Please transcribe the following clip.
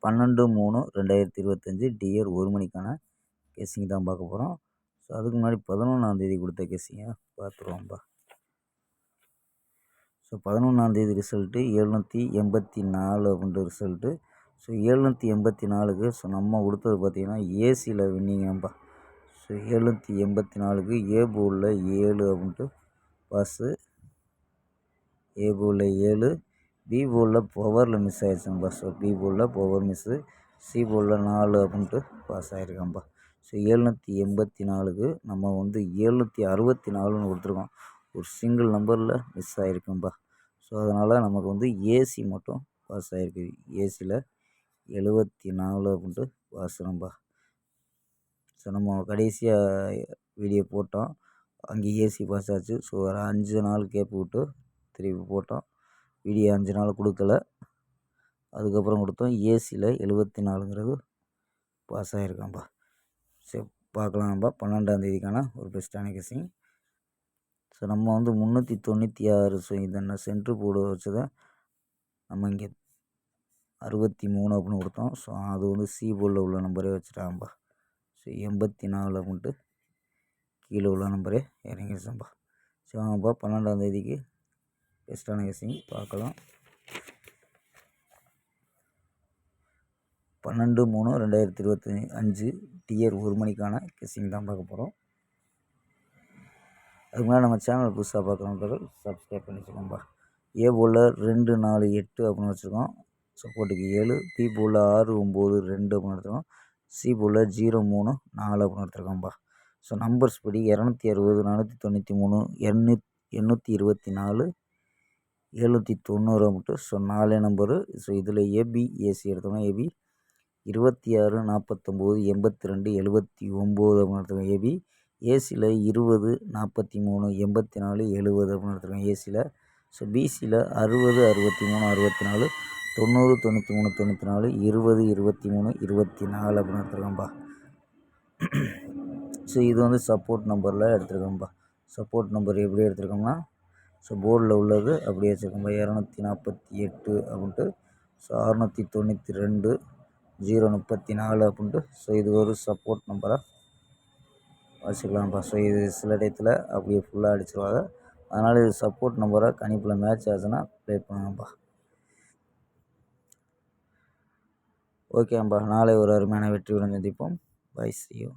12/3/2025 dear 1 மணிக்கான guessing தான் பார்க்க போகிறோம். ஸோ அதுக்கு முன்னாடி 11ஆந்தேதி கொடுத்த கெஸ்ஸிங்கை பார்த்துருவோம்ப்பா. ஸோ 11ஆந்தேதி ரிசல்ட்டு 784 அப்படின்ற ரிசல்ட்டு. ஸோ 784க்கு ஸோ நம்ம கொடுத்தது பார்த்திங்கன்னா ஏசியில் வின்னிங்கப்பா. ஸோ 784க்கு ஏ போர்டில் 7 அப்படின்ட்டு பாஸு. ஏ போர்டில் 7, பி போர்டில் பவரில் மிஸ் ஆகிடுச்சுங்கப்பா. ஸோ பி போர்டில் பவர் மிஸ்ஸு, சி போர்டில் 4 அப்படின்ட்டு பாஸ் ஆகிருக்கான்ப்பா. ஸோ 784க்கு நம்ம 764ன்னு கொடுத்துருக்கோம். ஒரு சிங்கிள் நம்பரில் மிஸ் ஆகிருக்கும்பா. ஸோ அதனால் நமக்கு ஏசி மட்டும் பாஸ் ஆகிருக்கு. ஏசியில் 74 அப்படின்ட்டு பாஸ்றோம்பா. ஸோ நம்ம கடைசியாக வீடியோ போட்டோம், அங்கே ஏசி பாஸ் ஆச்சு. ஸோ ஒரு 5 நாள் கேப் விட்டு திருப்பி போட்டோம். வீடியோ 5 நாள் கொடுக்கல, அதுக்கப்புறம் கொடுத்தோம். ஏசியில் 74ங்கிறது பாஸ் ஆகிருக்கான்ப்பா. சரி பார்க்கலாம்ப்பா. 12ஆந்தேதிக்கான ஒரு பெஸ்ட்டான கெஸ்ஸிங். ஸோ நம்ம 396. ஸோ இதென்ன சென்ட்ரு போர்டு வச்சதை நம்ம இங்கே 63 அப்படின்னு கொடுத்தோம். ஸோ அது சி போர்டில் உள்ள நம்பரே வச்சுட்டாங்கப்பா. ஸோ 84 அப்படின்ட்டு கீழே உள்ள நம்பரே இறங்கிடுச்சோம்ப்பா. ஸோ வாங்கப்பா 12ஆந்தேதிக்கு பெஸ்ட்டான கெஸ்ஸிங் பார்க்கலாம். 12/3/2025 டியர் 1 மணிக்கான கெஸ்ஸிங் தான் பார்க்க போகிறோம். அதுக்கு முன்னாடி நம்ம சேனல் புதுசாக பார்க்குறவங்க சப்ஸ்கிரைப் பண்ணி வச்சுக்கோம்பா. ஏ போர்டில் 2, 4, 8 அப்படின்னு வச்சுருக்கோம். சப்போர்ட்டுக்கு 7, பி போர்டில் 6, 9, 2 அப்படின்னு எடுத்துருக்கோம். சி போர்டில் 0, 3, 4 அப்படின்னு எடுத்துருக்கோம்ப்பா. ஸோ நம்பர்ஸ் படி 260, 493, 824, 790 அப்படின்ட்டு ஸோ 4 நம்பரு. ஸோ இதில் ஏபி ஏசி எடுத்தோம்னா ஏபி 26, 49, 82, 79 அப்படின்னு எடுத்துருக்கோம். ஏபி ஏசியில் 20, 43, 84, 70 அப்படின்னு எடுத்துருக்கோம் ஏசியில். ஸோ பிசியில் 60, 63, 64, 90, 93, 94, 20, 23, 24 அப்படின்னு எடுத்துருக்கோம்ப்பா. ஸோ இது சப்போர்ட் நம்பரில் எடுத்துருக்கோம்ப்பா. சப்போர்ட் நம்பர் எப்படி எடுத்துருக்கோம்னா, ஸோ போர்டில் உள்ளது அப்படியே வச்சுருக்கோம்ப்பா. 248 அப்படின்ட்டு, ஸோ 692, 034 அப்படின்ட்டு. ஸோ இது ஒரு சப்போர்ட் நம்பராக வச்சுக்கலாம்ப்பா. ஸோ இது சில டயத்தில் அப்படியே ஃபுல்லாக அடிச்சிருவாங்க. அதனால் இது சப்போர்ட் நம்பராக கணிப்பில் மேட்ச் ஆச்சுன்னா ப்ளே பண்ணுங்கப்பா. ஓகேப்பா, நாளை ஒரு அருமையான வெற்றியுடன் சந்திப்போம். Bye, see you.